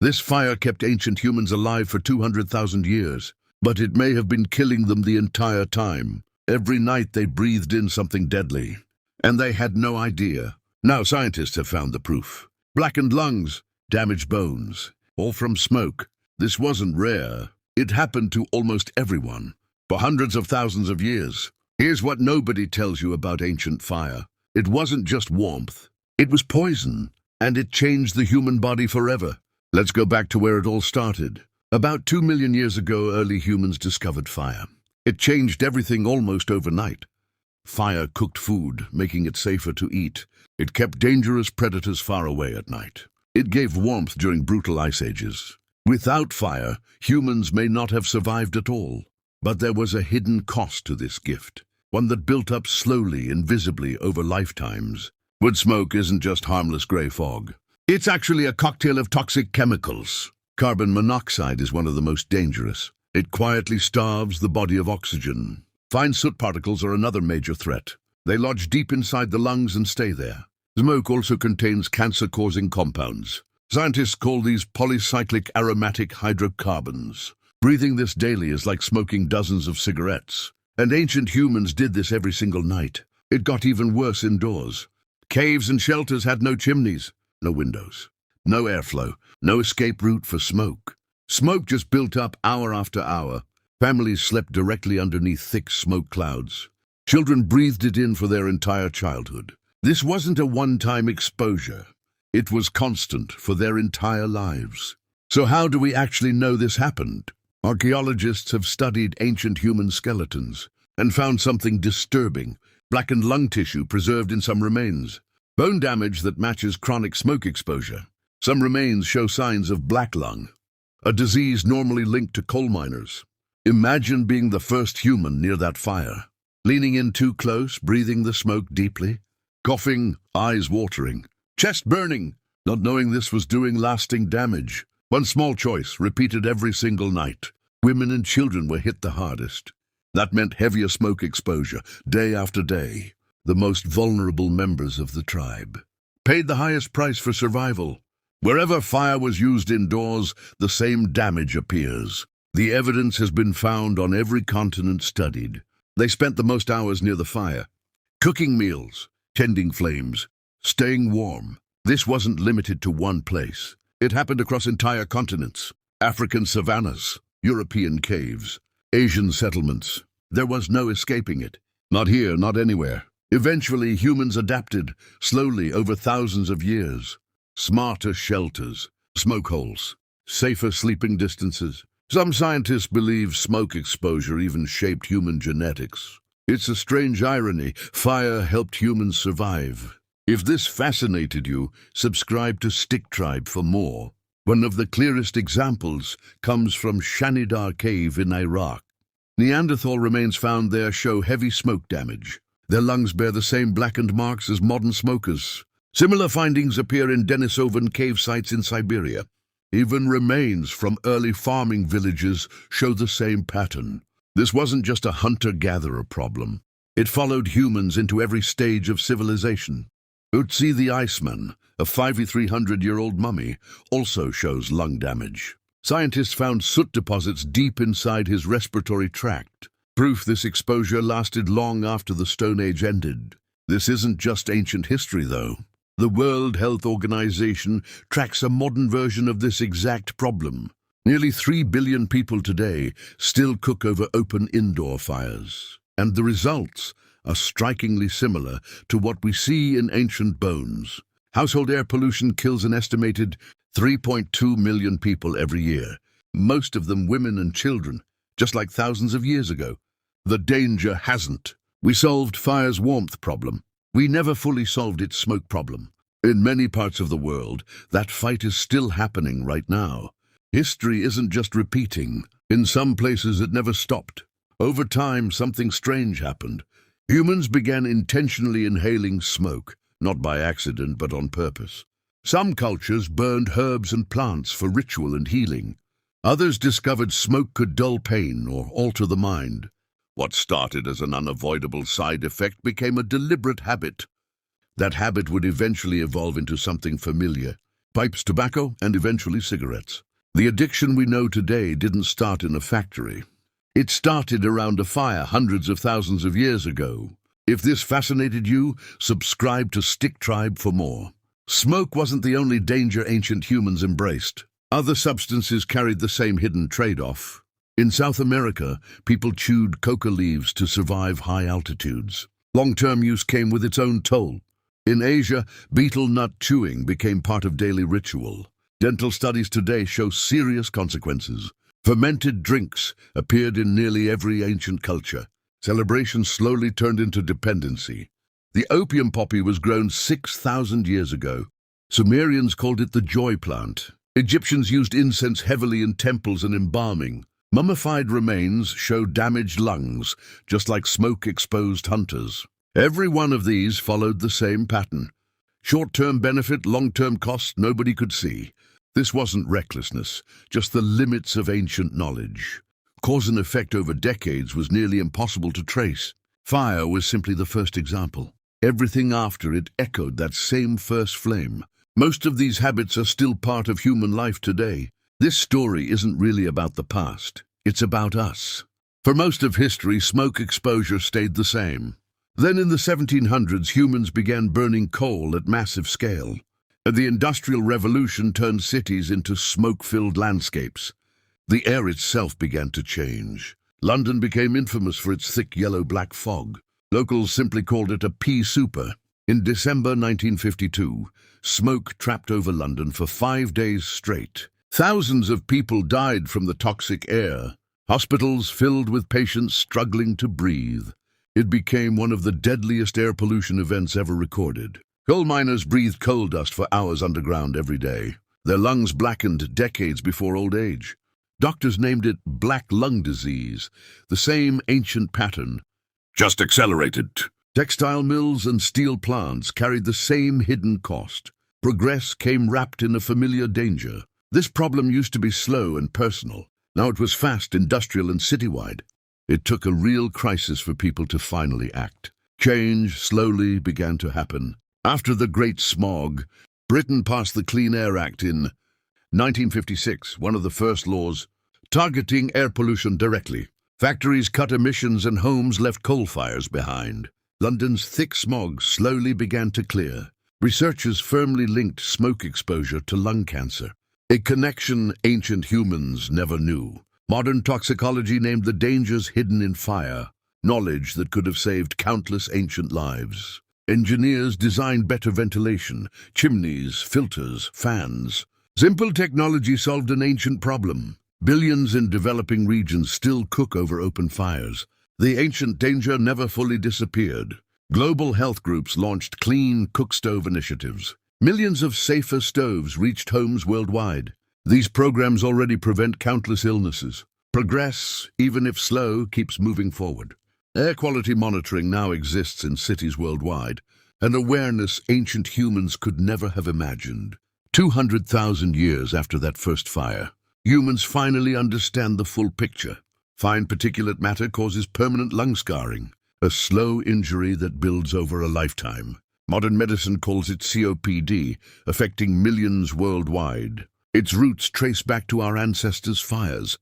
This fire kept ancient humans alive for 200,000 years, but it may have been killing them the entire time. Every night they breathed in something deadly, and they had no idea. Now scientists have found the proof. Blackened lungs, damaged bones, all from smoke. This wasn't rare. It happened to almost everyone, for hundreds of thousands of years. Here's what nobody tells you about ancient fire. It wasn't just warmth. It was poison, and it changed the human body forever. Let's go back to where it all started. About 2 million years ago, early humans discovered fire. It changed everything almost overnight. Fire cooked food, making it safer to eat. It kept dangerous predators far away at night. It gave warmth during brutal ice ages. Without fire, humans may not have survived at all. But there was a hidden cost to this gift, one that built up slowly, invisibly over lifetimes. Wood smoke isn't just harmless grey fog. It's actually a cocktail of toxic chemicals. Carbon monoxide is one of the most dangerous. It quietly starves the body of oxygen. Fine soot particles are another major threat. They lodge deep inside the lungs and stay there. Smoke also contains cancer-causing compounds. Scientists call these polycyclic aromatic hydrocarbons. Breathing this daily is like smoking dozens of cigarettes. And ancient humans did this every single night. It got even worse indoors. Caves and shelters had no chimneys, no windows, no airflow, no escape route for smoke. Smoke just built up hour after hour. Families slept directly underneath thick smoke clouds. Children breathed it in for their entire childhood. This wasn't a one-time exposure. It was constant for their entire lives. So how do we actually know this happened? Archaeologists have studied ancient human skeletons and found something disturbing: blackened lung tissue preserved in some remains, bone damage that matches chronic smoke exposure. Some remains show signs of black lung, a disease normally linked to coal miners. Imagine being the first human near that fire, leaning in too close, breathing the smoke deeply, coughing, eyes watering, chest burning, not knowing this was doing lasting damage. One small choice, repeated every single night. Women and children were hit the hardest. That meant heavier smoke exposure, day after day. The most vulnerable members of the tribe paid the highest price for survival. Wherever fire was used indoors, the same damage appears. The evidence has been found on every continent studied. They spent the most hours near the fire, cooking meals, tending flames, staying warm. This wasn't limited to one place. It happened across entire continents: African savannas, European caves, Asian settlements. There was no escaping it. Not here, not anywhere. Eventually, humans adapted, slowly over thousands of years. Smarter shelters, smoke holes, safer sleeping distances. Some scientists believe smoke exposure even shaped human genetics. It's a strange irony. Fire helped humans survive. If this fascinated you, subscribe to Stick Tribe for more. One of the clearest examples comes from Shanidar Cave in Iraq. Neanderthal remains found there show heavy smoke damage. Their lungs bear the same blackened marks as modern smokers. Similar findings appear in Denisovan cave sites in Siberia. Even remains from early farming villages show the same pattern. This wasn't just a hunter-gatherer problem. It followed humans into every stage of civilization. Utsi the Iceman, a 5,300-year-old mummy, also shows lung damage. Scientists found soot deposits deep inside his respiratory tract, proof this exposure lasted long after the Stone Age ended. This isn't just ancient history, though. The World Health Organization tracks a modern version of this exact problem. Nearly 3 billion people today still cook over open indoor fires, and the results are strikingly similar to what we see in ancient bones. Household air pollution kills an estimated 3.2 million people every year, most of them women and children, just like thousands of years ago. The danger hasn't. We solved fire's warmth problem. We never fully solved its smoke problem. In many parts of the world, that fight is still happening right now. History isn't just repeating. In some places, it never stopped. Over time, something strange happened. Humans began intentionally inhaling smoke, not by accident but on purpose. Some cultures burned herbs and plants for ritual and healing. Others discovered smoke could dull pain or alter the mind. What started as an unavoidable side effect became a deliberate habit. That habit would eventually evolve into something familiar, pipes, tobacco, and eventually cigarettes. The addiction we know today didn't start in a factory. It started around a fire hundreds of thousands of years ago. If this fascinated you, subscribe to Stick Tribe for more. Smoke wasn't the only danger ancient humans embraced. Other substances carried the same hidden trade-off. In South America, people chewed coca leaves to survive high altitudes. Long-term use came with its own toll. In Asia, betel nut chewing became part of daily ritual. Dental studies today show serious consequences. Fermented drinks appeared in nearly every ancient culture. Celebration slowly turned into dependency. The opium poppy was grown 6,000 years ago. Sumerians called it the joy plant. Egyptians used incense heavily in temples and embalming. Mummified remains showed damaged lungs, just like smoke-exposed hunters. Every one of these followed the same pattern. Short-term benefit, long-term cost nobody could see. This wasn't recklessness, just the limits of ancient knowledge. Cause and effect over decades was nearly impossible to trace. Fire was simply the first example. Everything after it echoed that same first flame. Most of these habits are still part of human life today. This story isn't really about the past. It's about us. For most of history, smoke exposure stayed the same. Then in the 1700s, humans began burning coal at massive scale. The Industrial Revolution turned cities into smoke-filled landscapes. The air itself began to change. London became infamous for its thick yellow-black fog. Locals simply called it a pea souper. In December 1952, smoke trapped over London for 5 days straight. Thousands of people died from the toxic air. Hospitals filled with patients struggling to breathe. It became one of the deadliest air pollution events ever recorded. Coal miners breathed coal dust for hours underground every day. Their lungs blackened decades before old age. Doctors named it black lung disease, the same ancient pattern, just accelerated. Textile mills and steel plants carried the same hidden cost. Progress came wrapped in a familiar danger. This problem used to be slow and personal. Now it was fast, industrial, and citywide. It took a real crisis for people to finally act. Change slowly began to happen. After the Great Smog, Britain passed the Clean Air Act in 1956, one of the first laws targeting air pollution directly. Factories cut emissions and homes left coal fires behind. London's thick smog slowly began to clear. Researchers firmly linked smoke exposure to lung cancer, a connection ancient humans never knew. Modern toxicology named the dangers hidden in fire, knowledge that could have saved countless ancient lives. Engineers designed better ventilation, chimneys, filters, fans. Simple technology solved an ancient problem. Billions in developing regions still cook over open fires. The ancient danger never fully disappeared. Global health groups launched clean cook-stove initiatives. Millions of safer stoves reached homes worldwide. These programs already prevent countless illnesses. Progress, even if slow, keeps moving forward. Air quality monitoring now exists in cities worldwide, an awareness ancient humans could never have imagined. 200,000 years after that first fire, humans finally understand the full picture. Fine particulate matter causes permanent lung scarring, a slow injury that builds over a lifetime. Modern medicine calls it COPD, affecting millions worldwide. Its roots trace back to our ancestors' fires.